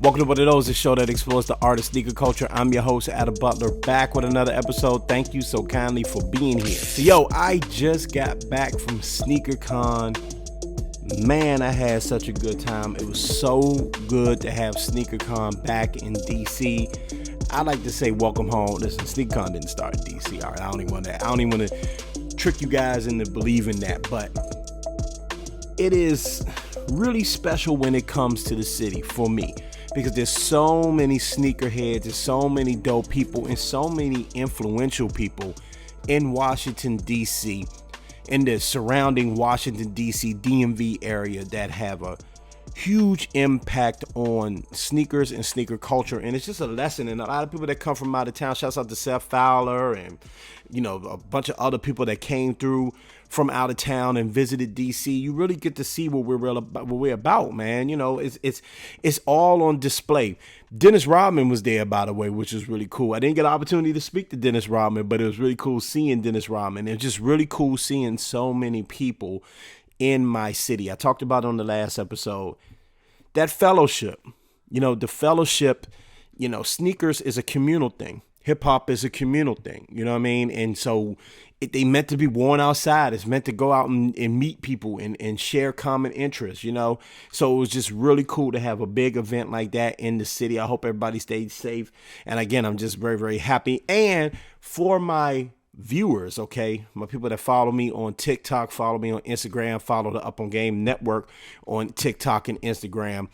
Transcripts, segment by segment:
Welcome to What It Knows, the show that explores the art of sneaker culture. I'm your host, Adam Butler, back with another episode. Thank you so kindly for being here. So, I just got back from SneakerCon. Man, I had such a good time. It was so good to have SneakerCon back in DC. I like to say welcome home. Listen, SneakerCon didn't start in DC. All right, I don't even want to trick you guys into believing that, but it is really special when it comes to the city for me, because there's so many sneakerheads, there's so many dope people, and so many influential people in Washington, D.C., in the surrounding Washington, D.C., DMV area that have a huge impact on sneakers and sneaker culture. And it's just a lesson. And a lot of people that come from out of town, shouts out to Seth Fowler and, a bunch of other people that came through from out of town and visited DC. You really get to see what we're about, man. It's all on display. Dennis Rodman was there, by the way, which was really cool. I didn't get an opportunity to speak to Dennis Rodman, but it was really cool seeing Dennis Rodman. It was just really cool seeing so many people in my city. I talked about it on the last episode. That fellowship, the fellowship, sneakers is a communal thing. Hip hop is a communal thing. You know what I mean? And so they meant to be worn outside. It's meant to go out and meet people and share common interests, So it was just really cool to have a big event like that in the city. I hope everybody stays safe. And again, I'm just very, very happy. And for my viewers, okay, my people that follow me on TikTok, follow me on Instagram, follow the Up On Game Network on TikTok and Instagram.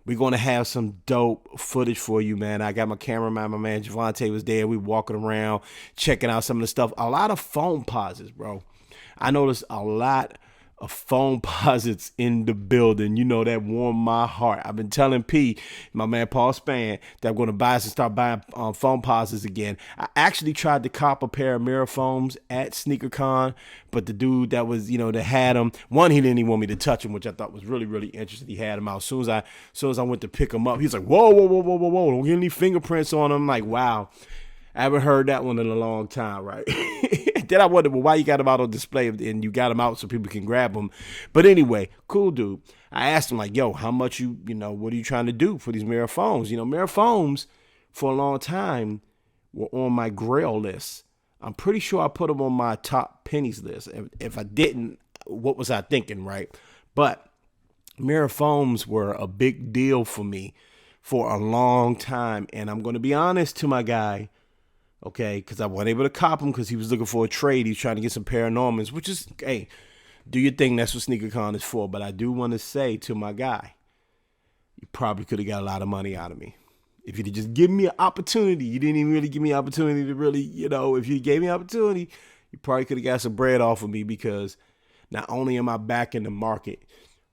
We're going to have some dope footage for you, man. I got my cameraman, my man Javante was there. We walking around, checking out some of the stuff. A lot of phone pauses, bro. I noticed a lot of phone posits in the building. That warmed my heart. I've been telling P, my man Paul Spann, that I'm going to buy us and start buying phone posits again. I actually tried to cop a pair of mirror foams at SneakerCon, but the dude that was, that had them, one, he didn't even want me to touch them, which I thought was really, really interesting. He had them out. As soon as I went to pick them up, he's like, whoa, don't get any fingerprints on them. I'm like, wow, I haven't heard that one in a long time, right? Then I wondered, why you got them out on display and you got them out so people can grab them. But anyway, cool dude. I asked him, like, yo, how much what are you trying to do for these mirror foams? Mirror foams for a long time were on my grail list. I'm pretty sure I put them on my top pennies list. If I didn't, what was I thinking, right? But mirror foams were a big deal for me for a long time. And I'm going to be honest to my guy, okay, because I wasn't able to cop him because he was looking for a trade. He's trying to get some Paranormans, which is, hey, do your thing. That's what SneakerCon is for. But I do want to say to my guy, you probably could have got a lot of money out of me. If you'd just give me an opportunity. You didn't even really give me an opportunity to really, if you gave me an opportunity, you probably could have got some bread off of me, because not only am I back in the market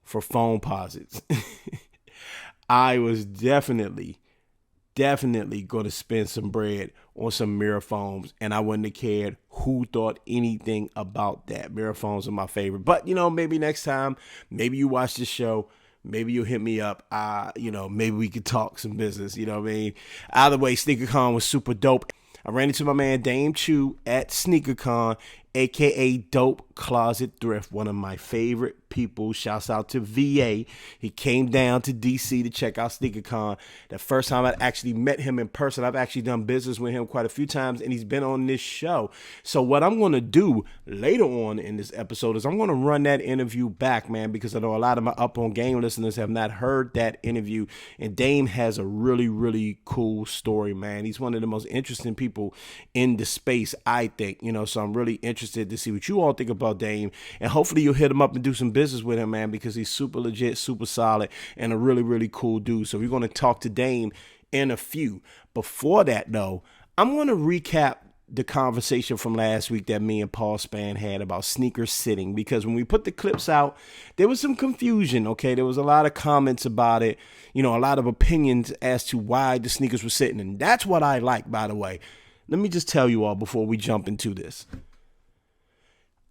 for phone posits, I was definitely going to spend some bread on some mirror foams, and I wouldn't have cared who thought anything about that. Mirror foams are my favorite. But, maybe next time, maybe you watch this show, maybe you'll hit me up. Maybe we could talk some business, what I mean? Either way, SneakerCon was super dope. I ran into my man Dame Chew at SneakerCon, aka Dope Closet Thrift, one of my favorite people. Shouts out to VA. He came down to DC to check out SneakerCon. The first time I actually met him in person. I've actually done business with him quite a few times, and he's been on this show. So what I'm going to do later on in this episode is I'm going to run that interview back, man, because I know a lot of my Up On Game listeners have not heard that interview, and Dame has a really, really cool story, man. He's one of the most interesting people in the space, I think, so I'm really interested to see what you all think about Dame, and hopefully you'll hit him up and do some business with him, man, because he's super legit, super solid, and a really, really cool dude. So we're going to talk to Dame in a few. Before that, though, I'm going to recap the conversation from last week that me and Paul Spann had about sneakers sitting, because when we put the clips out, there was some confusion, okay? There was a lot of comments about it, a lot of opinions as to why the sneakers were sitting, and that's what I like, by the way. Let me just tell you all before we jump into this.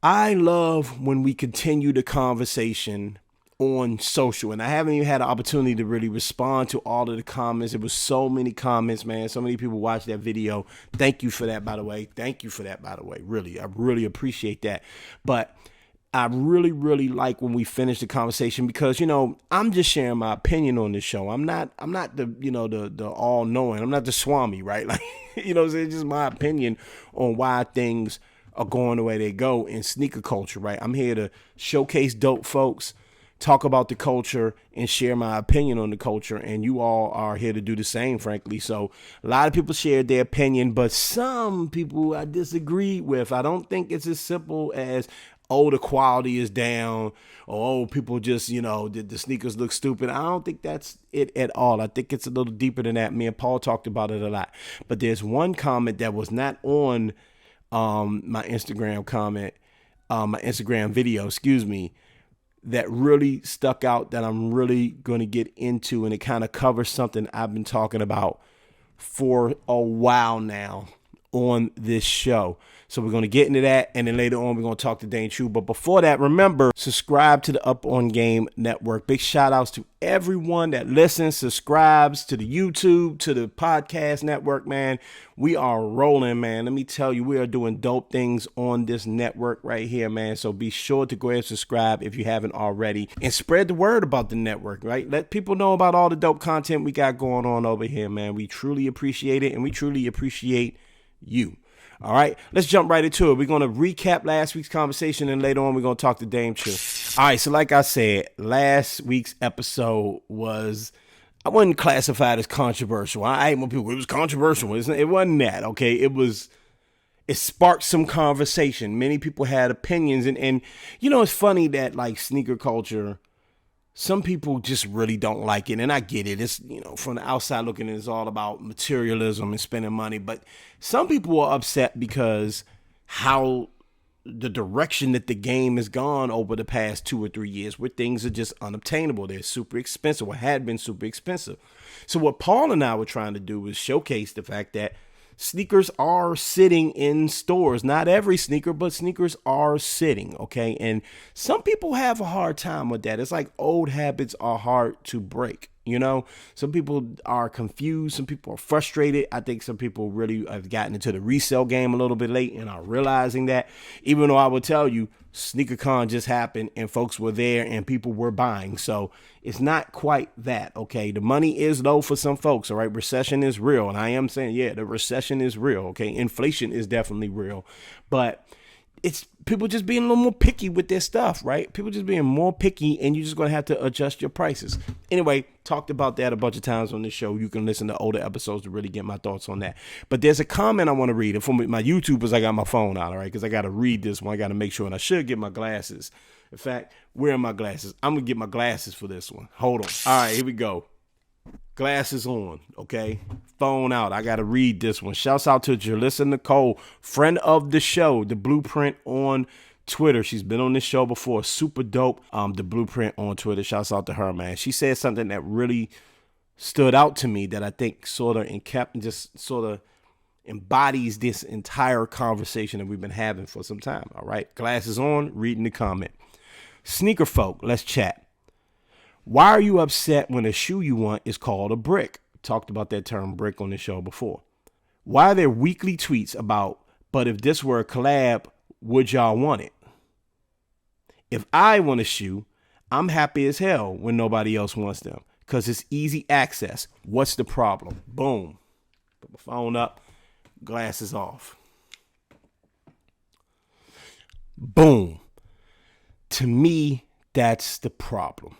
I love when we continue the conversation on social, and I haven't even had an opportunity to really respond to all of the comments. It was so many comments, man. So many people watched that video. Thank you for that, by the way. Really, I really appreciate that. But I really, really like when we finish the conversation because, I'm just sharing my opinion on this show. I'm not the, the all knowing. I'm not the Swami, right? Like, it's just my opinion on why things are going the way they go in sneaker culture, right? I'm here to showcase dope folks, talk about the culture, and share my opinion on the culture. And you all are here to do the same, frankly. So a lot of people shared their opinion, but some people I disagreed with. I don't think it's as simple as, the quality is down, or people just, the sneakers look stupid. I don't think that's it at all. I think it's a little deeper than that. Me and Paul talked about it a lot. But there's one comment that was not on my Instagram video, that really stuck out that I'm really going to get into. And it kind of covers something I've been talking about for a while now on this show. So we're going to get into that, and then later on we're going to talk to Dane True. But before that, remember, subscribe to the Up On Game Network. Big shout outs to everyone that listens, subscribes to the YouTube, to the podcast network, man. We are rolling, man. Let me tell you, we are doing dope things on this network right here, man. So be sure to go ahead and subscribe if you haven't already, and spread the word about the network, right? Let people know about all the dope content we got going on over here, man. We truly appreciate it, and we truly appreciate you. All right, let's jump right into it. We're going to recap last week's conversation, and later on we're going to talk to Dame True. All right, so like I said, last week's episode I wouldn't classify it as controversial. I hate when people, it was controversial. It wasn't that, okay? It sparked some conversation. Many people had opinions, and it's funny that like sneaker culture, some people just really don't like it, and I get it. It's, from the outside looking in, it's all about materialism and spending money. But some people are upset because how the direction that the game has gone over the past 2 or 3 years, where things are just unobtainable. They're super expensive, or had been super expensive. So what Paul and I were trying to do was showcase the fact that sneakers are sitting in stores. Not every sneaker, but sneakers are sitting, okay? And some people have a hard time with that. It's like old habits are hard to break, Some people are confused. Some people are frustrated. I think some people really have gotten into the resale game a little bit late and are realizing that, even though I will tell you, SneakerCon just happened and folks were there and people were buying. So it's not quite that, okay? The money is low for some folks, all right? Recession is real. And I am saying, yeah, the recession is real, okay? Inflation is definitely real. But it's people just being a little more picky with their stuff, right? People just being more picky, and you're just going to have to adjust your prices. Anyway, talked about that a bunch of times on this show. You can listen to older episodes to really get my thoughts on that. But there's a comment I want to read. And for my YouTubers, I got my phone out, all right? Because I got to read this one. I got to make sure, and I should get my glasses. In fact, where are my glasses? I'm going to get my glasses for this one. Hold on. All right, here we go. Glasses on, okay? Phone out. I got to read this one. Shouts out to Jalissa Nicole, friend of the show, The Blueprint on Twitter. She's been on this show before. Super dope. The Blueprint on Twitter. Shouts out to her, man. She said something that really stood out to me that I think sort of embodies this entire conversation that we've been having for some time. All right. Glasses on, reading the comment. Sneaker folk, let's chat. Why are you upset when a shoe you want is called a brick? Talked about that term brick on the show before. Why are there weekly tweets about, but if this were a collab, would y'all want it? If I want a shoe, I'm happy as hell when nobody else wants them because it's easy access. What's the problem? Boom. Put my phone up, glasses off. Boom. To me, that's the problem.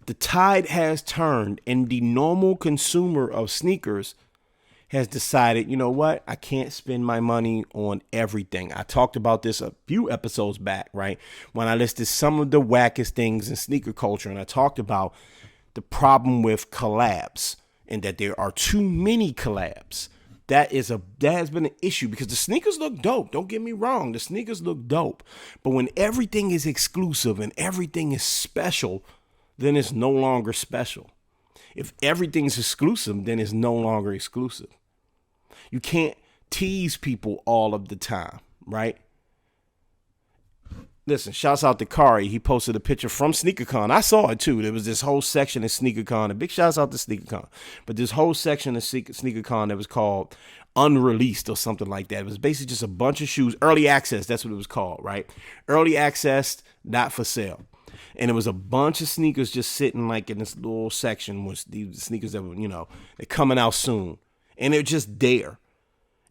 The tide has turned, and the normal consumer of sneakers has decided, you know what? I can't spend my money on everything. I talked about this a few episodes back, right? When I listed some of the wackest things in sneaker culture, and I talked about the problem with collabs and that there are too many collabs. That has been an issue because the sneakers look dope. Don't get me wrong. The sneakers look dope. But when everything is exclusive and everything is special, then it's no longer special. If everything's exclusive, then it's no longer exclusive. You can't tease people all of the time, right? Listen, shouts out to Kari. He posted a picture from SneakerCon. I saw it too. There was this whole section of SneakerCon. And big shouts out to SneakerCon. But this whole section of SneakerCon that was called unreleased or something like that. It was basically just a bunch of shoes, early access. That's what it was called, right? Early access, not for sale. And it was a bunch of sneakers just sitting like in this little section with these sneakers that were, they're coming out soon. And they're just there.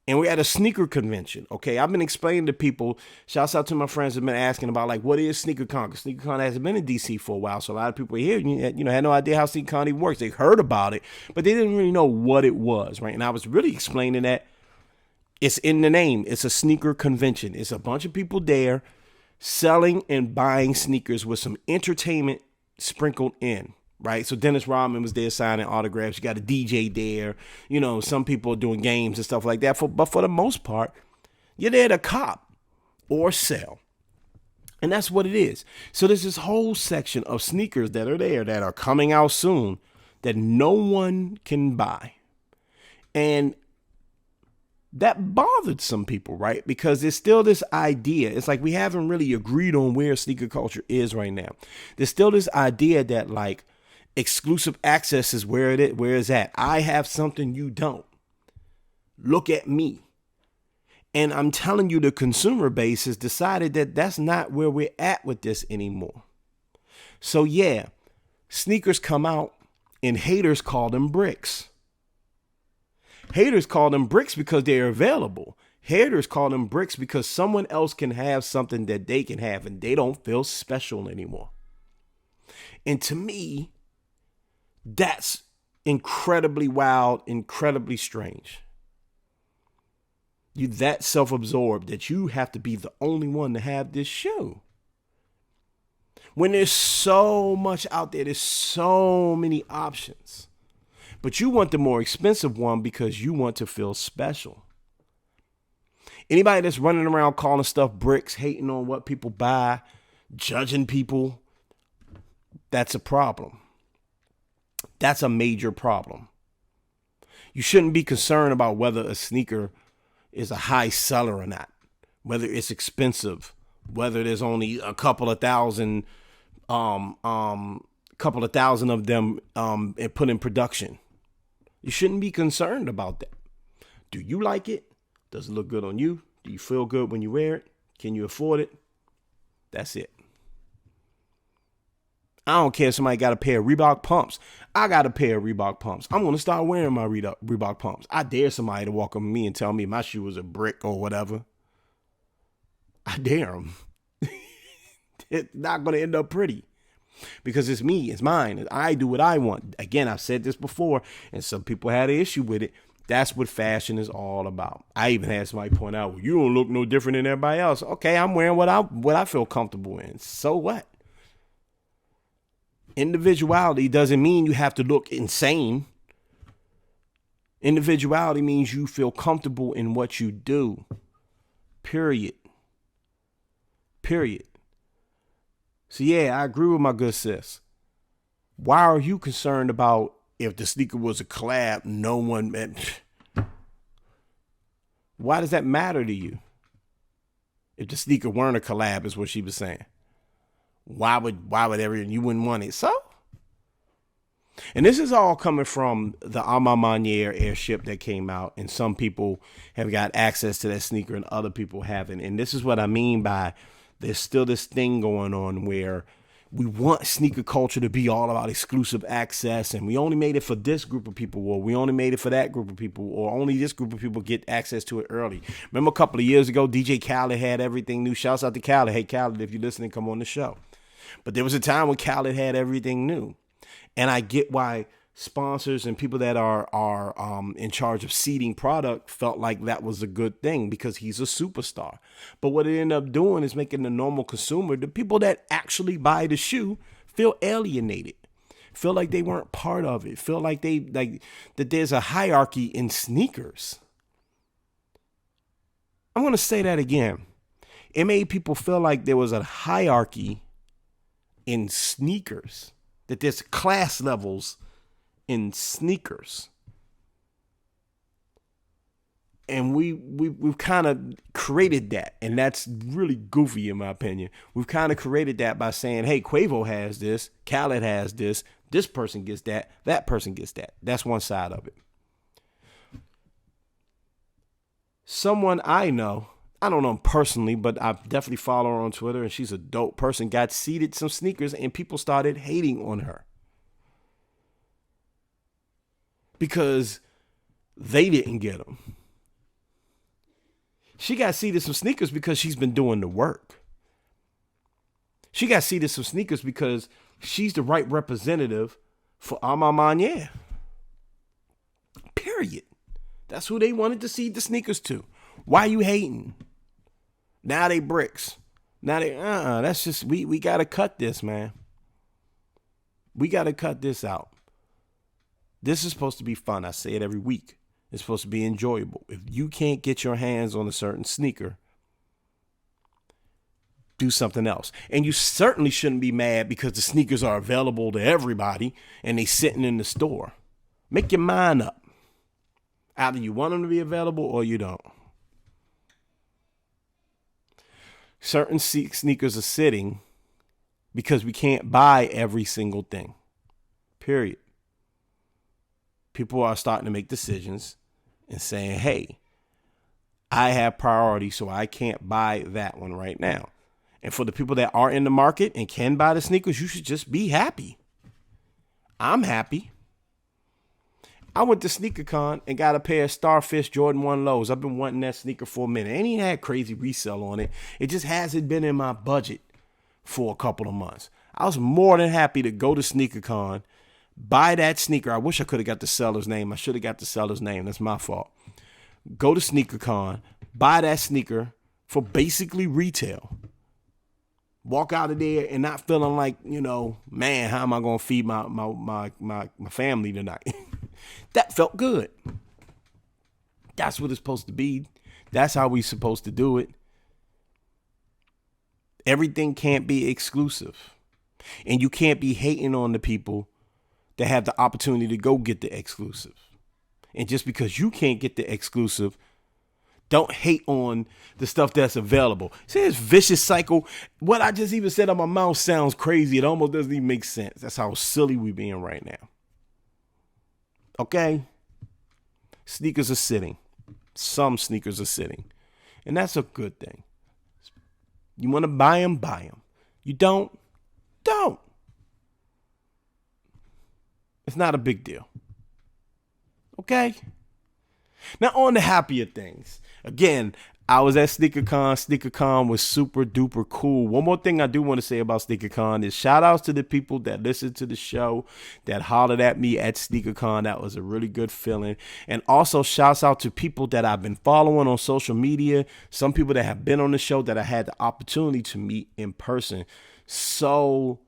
And we're at a sneaker convention, okay? I've been explaining to people, shouts out to my friends who have been asking about, like, what is SneakerCon? Because SneakerCon hasn't been in D.C. for a while, so a lot of people here, had no idea how SneakerCon even works. They heard about it, but they didn't really know what it was, right? And I was really explaining that it's in the name. It's a sneaker convention. It's a bunch of people there selling and buying sneakers with some entertainment sprinkled in. Right. So Dennis Rodman was there signing autographs. You got a DJ there. Some people are doing games and stuff like that. But for the most part, you're there to cop or sell. And that's what it is. So there's this whole section of sneakers that are there that are coming out soon that no one can buy. And that bothered some people, right? Because there's still this idea. It's like we haven't really agreed on where sneaker culture is right now. There's still this idea that, like, exclusive access is where it's at. I have something you don't. Look at me. And I'm telling you, the consumer base has decided that that's not where we're at with this anymore. So yeah, sneakers come out and haters call them bricks. Haters call them bricks because they're available. Haters call them bricks because someone else can have something that they can have and they don't feel special anymore. And to me, that's incredibly wild, incredibly strange. You're that self-absorbed that you have to be the only one to have this shoe. When there's so much out there, there's so many options. But you want the more expensive one because you want to feel special. Anybody that's running around calling stuff bricks, hating on what people buy, judging people, that's a problem. That's a major problem. You shouldn't be concerned about whether a sneaker is a high seller or not, whether it's expensive, whether there's only a couple of thousand of them put in production. You shouldn't be concerned about that. Do you like it? Does it look good on you? Do you feel good when you wear it? Can you afford it? That's it. I don't care if somebody got a pair of Reebok pumps. I got a pair of Reebok pumps. I'm going to start wearing my Reebok pumps. I dare somebody to walk up to me and tell me my shoe was a brick or whatever. I dare them. It's not going to end up pretty because it's me. It's mine. I do what I want. Again, I've said this before, and some people had an issue with it. That's what fashion is all about. I even had somebody point out, well, you don't look no different than everybody else. Okay, I'm wearing what I feel comfortable in. So what? Individuality doesn't mean you have to look insane. Individuality means you feel comfortable in what you do. Period. So yeah, I agree with my good sis. Why are you concerned about if the sneaker was a collab? Why does that matter to you? If the sneaker weren't a collab, is what she was saying. Why would everyone, you wouldn't want it? So? And this is all coming from the Armand Manier airship that came out, and some people have got access to that sneaker and other people haven't. And this is what I mean by there's still this thing going on where we want sneaker culture to be all about exclusive access, and we only made it for this group of people, or we only made it for that group of people, or only this group of people get access to it early. Remember a couple of years ago, DJ Khaled had everything new. Shouts out to Khaled. Hey, Khaled, if you're listening, come on the show. But there was a time when Khaled had everything new. And I get why sponsors and people that are in charge of seeding product felt like that was a good thing because he's a superstar. But what it ended up doing is making the normal consumer, the people that actually buy the shoe, feel alienated, feel like they weren't part of it, feel like that there's a hierarchy in sneakers. I'm going to say that again. It made people feel like there was a hierarchy in sneakers, that there's class levels in sneakers. And we've kind of created that, and that's really goofy in my opinion. We've kind of created that by saying, hey, Quavo has this, Khaled has this person gets that person gets that. That's one side of it. someone I know, I don't know him personally, but I definitely follow her on Twitter, and she's a dope person, got seeded some sneakers, and people started hating on her because they didn't get them. She got seeded some sneakers because she's been doing the work. She got seeded some sneakers because she's the right representative for Amamanya. Period. That's who they wanted to seed the sneakers to. Why you hating? Now they bricks. Now they, that's just, we got to cut this, man. We got to cut this out. This is supposed to be fun. I say it every week. It's supposed to be enjoyable. If you can't get your hands on a certain sneaker, do something else. And you certainly shouldn't be mad because the sneakers are available to everybody and they sitting in the store. Make your mind up. Either you want them to be available or you don't. Certain sneakers are sitting because we can't buy every single thing. Period. People are starting to make decisions and saying, hey, I have priority, so I can't buy that one right now. And for the people that are in the market and can buy the sneakers, you should just be happy. I'm happy. I went to SneakerCon and got a pair of Starfish Jordan 1 lows. I've been wanting that sneaker for a minute. Ain't even had crazy resale on it. It just hasn't been in my budget for a couple of months. I was more than happy to go to SneakerCon, buy that sneaker. I wish I could have got the seller's name. I should have got the seller's name. That's my fault. Go to SneakerCon, buy that sneaker for basically retail. Walk out of there and not feeling like, man, how am I going to feed my family tonight? That felt good. That's what it's supposed to be. That's how we're supposed to do it. Everything can't be exclusive. And you can't be hating on the people that have the opportunity to go get the exclusive. And just because you can't get the exclusive, don't hate on the stuff that's available. See this vicious cycle. What I just even said on my mouth sounds crazy. It almost doesn't even make sense. That's how silly we being right now. Okay? Sneakers are sitting. Some sneakers are sitting. And that's a good thing. You want to buy them, buy them. You don't. It's not a big deal. Okay? Now on to happier things. Again, I was at SneakerCon. SneakerCon was super duper cool. One more thing I do want to say about SneakerCon is shout outs to the people that listened to the show, that hollered at me at SneakerCon. That was a really good feeling. And also shouts out to people that I've been following on social media. Some people that have been on the show that I had the opportunity to meet in person. So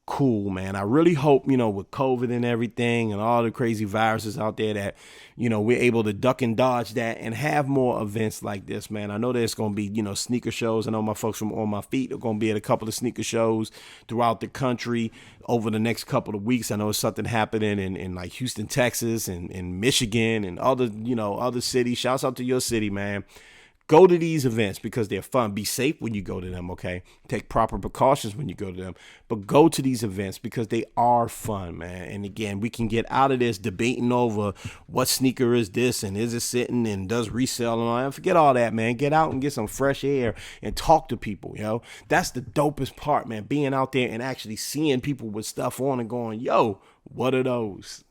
cool, man. I really hope, with COVID and everything and all the crazy viruses out there that, we're able to duck and dodge that and have more events like this, man. I know there's going to be, sneaker shows. I know my folks from On My Feet are going to be at a couple of sneaker shows throughout the country over the next couple of weeks. I know it's something happening in like Houston, Texas and in Michigan and other cities. Shouts out to your city, man. Go to these events because they're fun. Be safe when you go to them, okay? Take proper precautions when you go to them. But go to these events because they are fun, man. And again, we can get out of this debating over what sneaker is this and is it sitting and does resell and all that. Forget all that, man. Get out and get some fresh air and talk to people, That's the dopest part, man. Being out there and actually seeing people with stuff on and going, yo, what are those?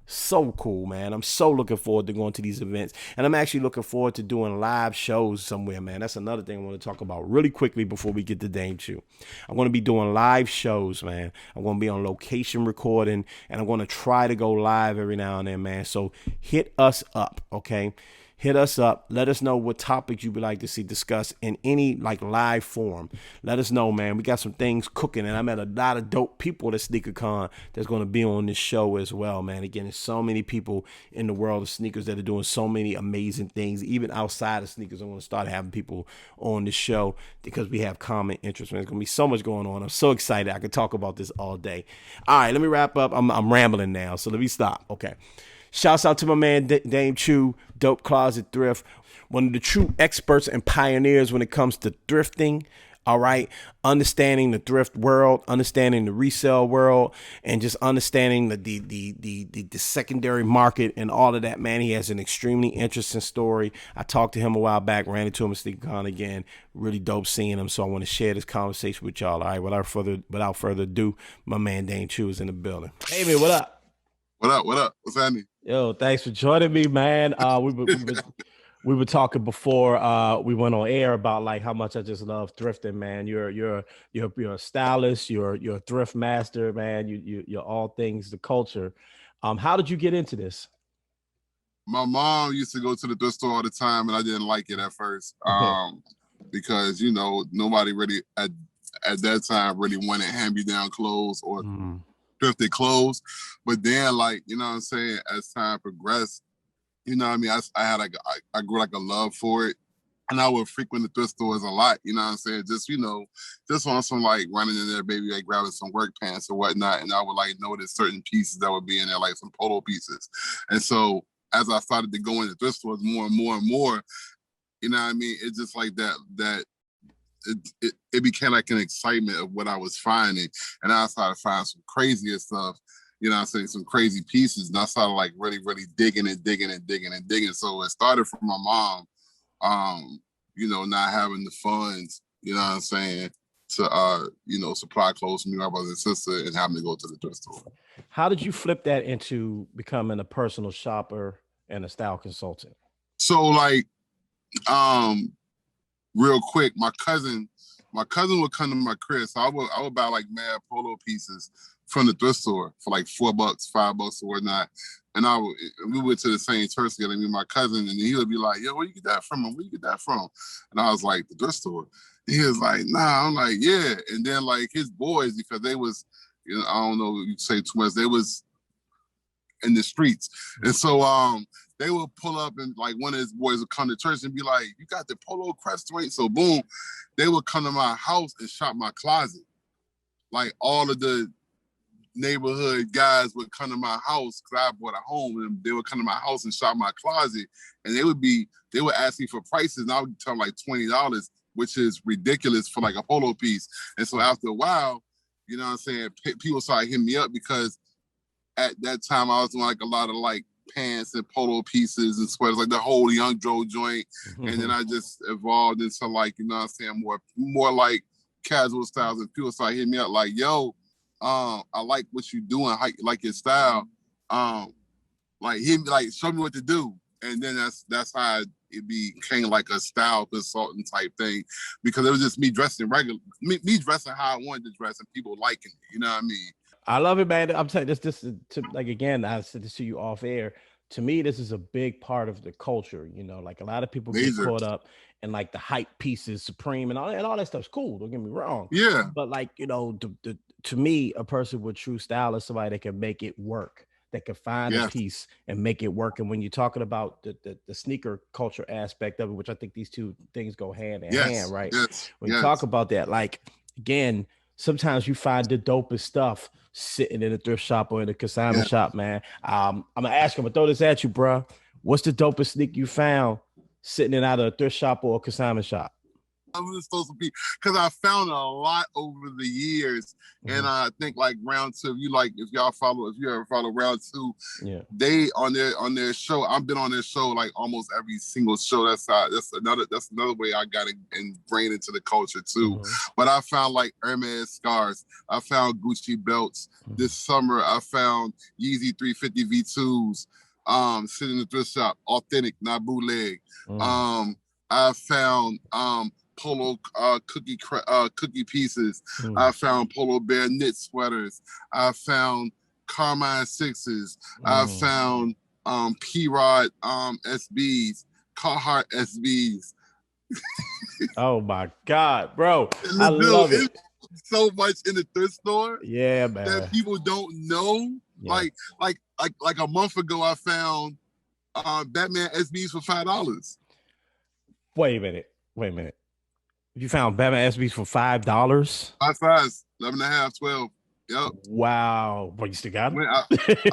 So cool, man. I'm so looking forward to going to these events. And I'm actually looking forward to doing live shows somewhere, man. That's another thing I want to talk about really quickly before we get to Dame Chew. I'm going to be doing live shows, man. I'm going to be on location recording, and I'm going to try to go live every now and then, man. So hit us up, okay? Hit us up. Let us know what topics you would like to see discussed in any live form. Let us know, man. We got some things cooking, and I met a lot of dope people at SneakerCon that's going to be on this show as well, man. Again, there's so many people in the world of sneakers that are doing so many amazing things, even outside of sneakers. I want to start having people on the show because we have common interests, man. There's going to be so much going on. I'm so excited. I could talk about this all day. All right, let me wrap up. I'm rambling now, so let me stop. Okay. Shouts out to my man, Dame Chew, Dope Closet Thrift, one of the true experts and pioneers when it comes to thrifting. All right. Understanding the thrift world, understanding the resale world, and just understanding the secondary market and all of that, man. He has an extremely interesting story. I talked to him a while back, ran into him at SneakerCon again. Really dope seeing him. So I want to share this conversation with y'all. All right. Without further ado, my man Dane Chu is in the building. Hey man, what up? What up? What up? What's happening? Yo, thanks for joining me, man. We were talking before we went on air about like how much I just love thrifting, man. You're a stylist, you're a thrift master, man. You're all things the culture. How did you get into this? My mom used to go to the thrift store all the time, and I didn't like it at first because nobody really at that time really wanted hand-me-down clothes or thrifted clothes. But then, like what I'm saying, as time progressed, I mean, I grew like a love for it. And I would frequent the thrift stores a lot, what I'm saying? Just on some like running in there, maybe like grabbing some work pants or whatnot. And I would like notice certain pieces that would be in there, like some polo pieces. And so as I started to go into thrift stores more and more and more, what I mean? It's just like that it became like an excitement of what I was finding. And I started to find some crazier stuff, I'm saying, some crazy pieces. And I started like really, really digging. So it started from my mom, not having the funds, what I'm saying, to, supply clothes for me, my brother and sister, and having to go to the thrift store. How did you flip that into becoming a personal shopper and a style consultant? So like, real quick, my cousin would come to my crib. So I would buy like mad polo pieces from the thrift store for like $4, $5 or whatnot. And we went to the same church together, me and my cousin, and he would be like, yo, where you get that from? Where you get that from? And I was like, the thrift store. And he was like, nah. I'm like, yeah. And then like his boys, because they was, I don't know if you say too much, they was in the streets. And so they would pull up and like one of his boys would come to church and be like, you got the polo crest, right? So boom, they would come to my house and shop my closet. Like all of the neighborhood guys would come to my house because I bought a home, and they would come to my house and shop my closet, and they would ask me for prices, and I would tell them like $20, which is ridiculous for like a polo piece. And so after a while, what I'm saying, people started hitting me up because at that time I was doing like a lot of like pants and polo pieces and sweaters, like the whole Young Joe joint. And then I just evolved into like, what I'm saying, more like casual styles, and people started hitting me up like, yo, I like what you doing, like your style. Like show me what to do. And then that's how it became like a style consultant type thing, because it was just me dressing me dressing how I wanted to dress and people liking it. You know what I mean? I love it, man. I'm saying this to like, again, I said this to you off air. To me, this is a big part of the culture. Like a lot of people get caught up in like the hype pieces, Supreme, and all that stuff's cool. Don't get me wrong. Yeah. But like, to me, a person with true style is somebody that can make it work, that can find a piece and make it work. And when you're talking about the sneaker culture aspect of it, which I think these two things go hand in hand, right? When you talk about that, like, again, sometimes you find the dopest stuff sitting in a thrift shop or in a consignment shop, man. I'm gonna ask you, I'm gonna throw this at you, bro. What's the dopest sneaker you found sitting in either a thrift shop or a consignment shop? I'm just supposed to be, because I found a lot over the years, and I think like round two, if you ever follow round two, they on their show. I've been on their show like almost every single show. That's another way I got ingrained into the culture too. But I found like Hermes scarves. I found Gucci belts. This summer I found Yeezy 350 V2s. Sitting in the thrift shop, authentic, not bootleg. I found polo cookie pieces. I found Polo Bear knit sweaters. I found Carmine sixes. I found P-Rod SBs, Carhartt SBs. Oh my God, bro. I love it. So much in the thrift store. Yeah, man. That people don't know. Yeah. Like a month ago, I found Batman SBs for $5. Wait a minute. You found Batman SBs for $5? 5 size, 11 and a half, 12. Yep. Wow. But you still got them? I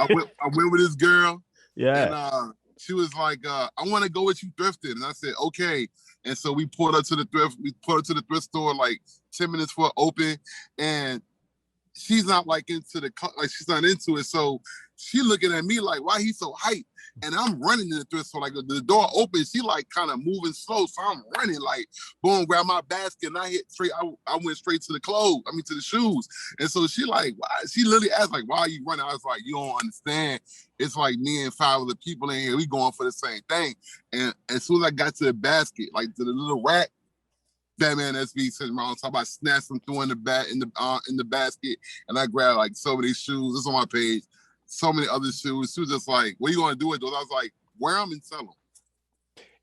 went with this girl. Yeah. And she was like, I want to go with you thrifted. And I said, okay. And so we pulled up to the thrift store like 10 minutes before open, and she's not like she's not into it. So she looking at me like, why he so hyped? And I'm running in the thrift store, like the door opens, she like kind of moving slow. So I'm running like, boom, grab my basket, and I hit straight. I went straight to to the shoes. And so she like, why? She literally asked like, why are you running? I was like, you don't understand. It's like me and 5 other people in here, we going for the same thing. And as soon as I got to the basket, like to the little rack, Batman SB sitting around, so I snatched them through in the basket, and I grabbed like so many shoes. This is on my page. So many other shoes. She was just like, what are you going to do with those? I was like, wear them and sell them.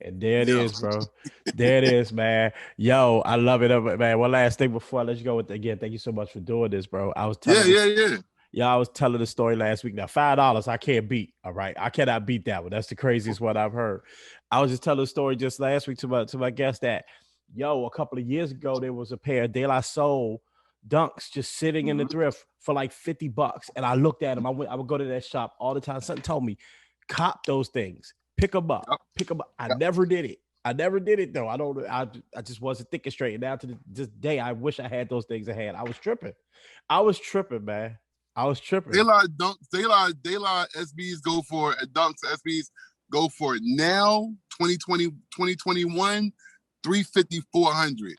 And there it is, bro. There it is, man. Yo, I love it, man. One last thing before I let you go with again. Thank you so much for doing this, bro. I was telling I was telling the story last week. Now, $5 I can't beat. All right, I cannot beat that one. That's the craziest one I've heard. I was just telling the story just last week to my guest that, yo, a couple of years ago there was a pair of De La Soul Dunks just sitting in the thrift for like $50, and I looked at them. I would go to that shop all the time. Something told me, cop those things, pick them up. I never did it. I never did it though. I just wasn't thinking straight. And now to this day, I wish I had those things I had. I was tripping, man. I was tripping. De La SBs go for Dunks. SBs go for it now. 2021, $350, $400.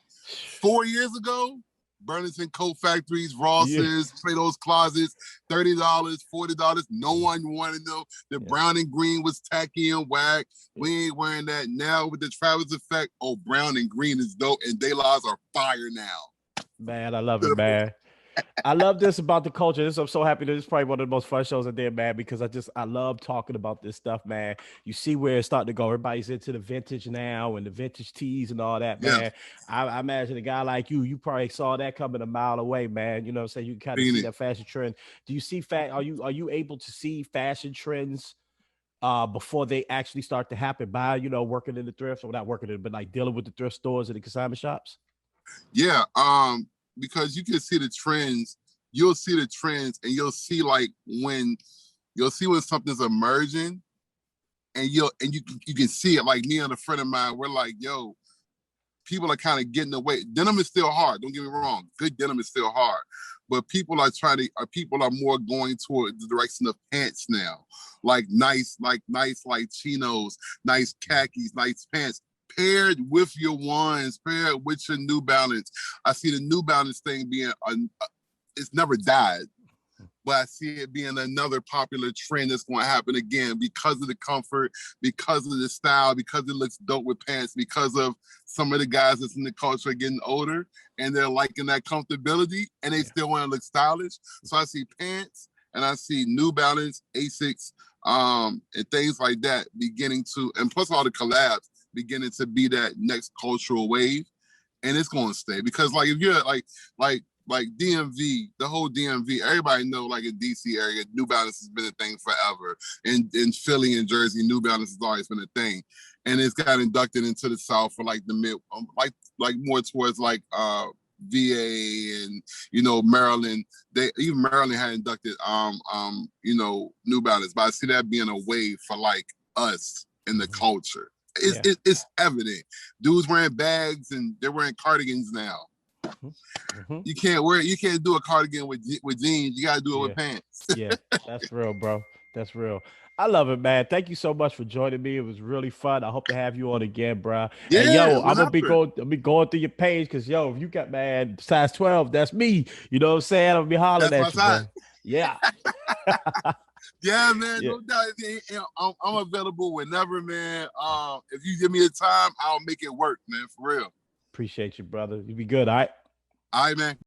4 years ago, Burlington Coat Factories, Ross's, Plato's Closets, $30, $40. No one wanted them. The brown and green was tacky and whack. We ain't wearing that now with the Travis effect. Oh, brown and green is dope, and De La's are fire now. Man, I love it, man. I love this about the culture. I'm so happy that this is probably one of the most fun shows I did, man, because I love talking about this stuff, man. You see where it's starting to go. Everybody's into the vintage now and the vintage tees and all that, man. Yeah. I imagine a guy like you probably saw that coming a mile away, man. You know what I'm saying? You kind of see that fashion trend. Do you see are you able to see fashion trends before they actually start to happen by, working in the thrift, or not working in, but like dealing with the thrift stores and the consignment shops? Yeah. Because you can see the trends, you'll see the trends, and you'll see when something's emerging, and you can see it. Like me and a friend of mine, we're like, yo, people are kind of getting away. Denim is still hard. Don't get me wrong. Good denim is still hard, but people are more going toward the direction of pants now, like nice chinos, nice khakis, nice pants. Paired with your ones, paired with your New Balance. I see the New Balance thing being, it's never died, but I see it being another popular trend that's going to happen again because of the comfort, because of the style, because it looks dope with pants, because of some of the guys that's in the culture getting older and they're liking that comfortability and they still want to look stylish. So I see pants and I see New Balance, Asics, and things like that beginning to, and plus all the collabs, beginning to be that next cultural wave, and it's going to stay because if you're like DMV, the whole DMV, everybody know in DC area, New Balance has been a thing forever. In Philly and Jersey, New Balance has always been a thing, and it's got inducted into the South for the mid, more towards VA and Maryland. Even Maryland had inducted New Balance, but I see that being a wave for us in the culture. It's evident. Dudes wearing bags and they're wearing cardigans now. Mm-hmm. You can't do a cardigan with jeans. You gotta do it with pants. Yeah, that's real, bro. That's real. I love it, man. Thank you so much for joining me. It was really fun. I hope to have you on again, bro. Yeah, and I'm gonna be going through your page because if you got size 12, that's me. You know what I'm saying? I'm gonna be hollering at you, man. Yeah. Yeah, man. Yeah. No doubt. I'm available whenever, man. If you give me the time, I'll make it work, man. For real. Appreciate you, brother. You be good, all right? All right, man.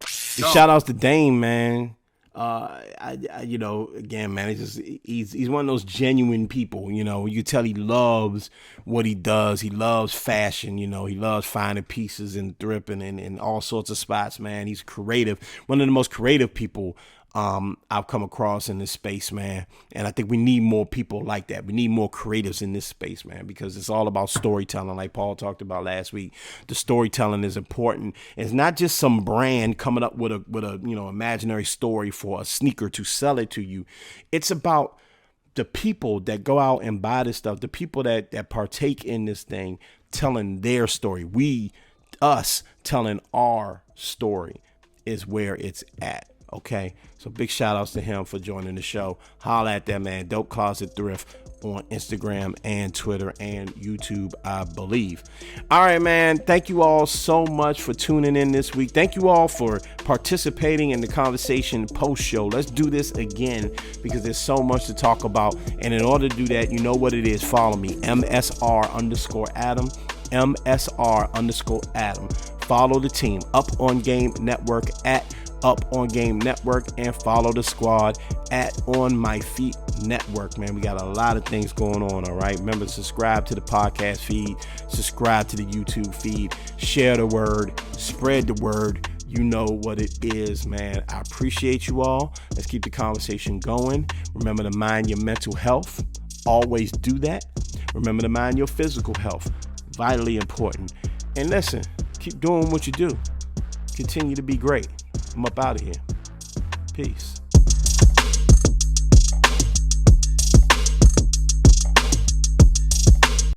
Shout outs to Dame, man. Again, man, he's one of those genuine people. You tell he loves what he does. He loves fashion. He loves finding pieces and thrifting and all sorts of spots, man. He's creative. One of the most creative people I've come across in this space, man. And I think we need more people like that. We need more creatives in this space, man, because it's all about storytelling. Like Paul talked about last week, the storytelling is important. It's not just some brand coming up with a imaginary story for a sneaker to sell it to you. It's about the people that go out and buy this stuff, the people that partake in this thing, telling their story. Us telling our story is where it's at. Okay, so big shout outs to him for joining the show. Holla at that man, Dope Closet Thrift, on Instagram and Twitter and YouTube, I believe. All right, man. Thank you all so much for tuning in this week. Thank you all for participating in the conversation post-show. Let's do this again because there's so much to talk about. And in order to do that, you know what it is. Follow me, MSR_Adam, MSR_Adam. Follow the team, Up On Game Network at Up On Game Network, and follow the squad at On My Feet Network. Man, we got a lot of things going on. All right, remember to subscribe to the podcast feed, subscribe to the YouTube feed, share the word, spread the word. You know what it is, man. I appreciate you all. Let's keep the conversation going. Remember to mind your mental health. Always do that. Remember to mind your physical health. Vitally important. And listen, keep doing what you do. Continue to be great. I'm up out of here. Peace.